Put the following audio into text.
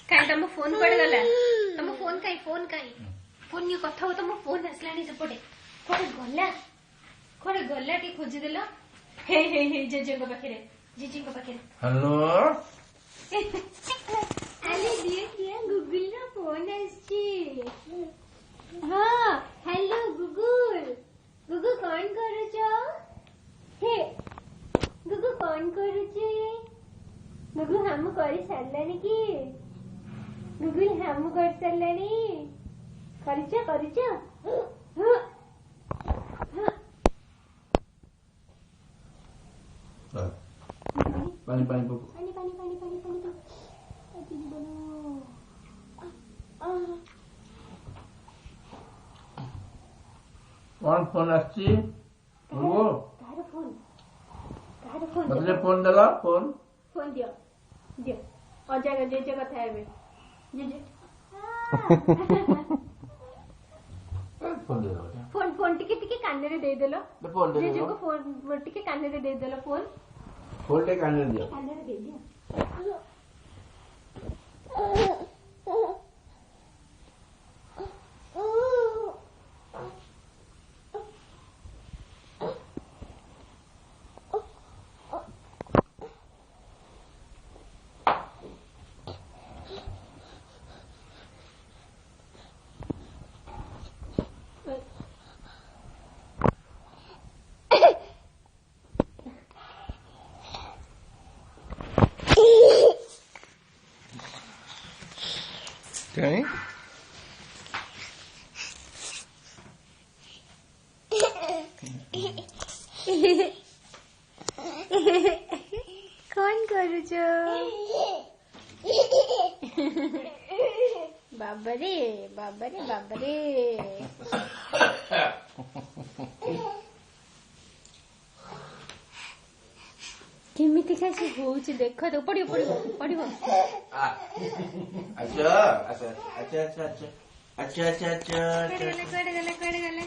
कहीं तुम फोन पड़ गला तुम फोन कहीं फोन ये कथा हो तुम फोन आसलानी सेपटे कोड़े गला टी खोजी देलो हे जेजे को पाखे हेलो अरे दिया गूगल ना फोन आछी हाँ हेलो गूगल कौन करूछ हे गुगु कौन करूछे गुगु हम करी सारलानी की गुगु हम कर सारलानी करूछ पानी कौन फोन आछी वो मतलब फोन दला फोन दियो अजा जेजे कथा हेबे जेजे फोन टिके कान रे दे देलो जेजे को फोन टिके कान रे दे देलो फोन टे कान रे दियो दे दियो कहीं कौन करूछ बाबरे केमिति कैसे होउछ देखो तो पड़ियो अच्छा कड़े गले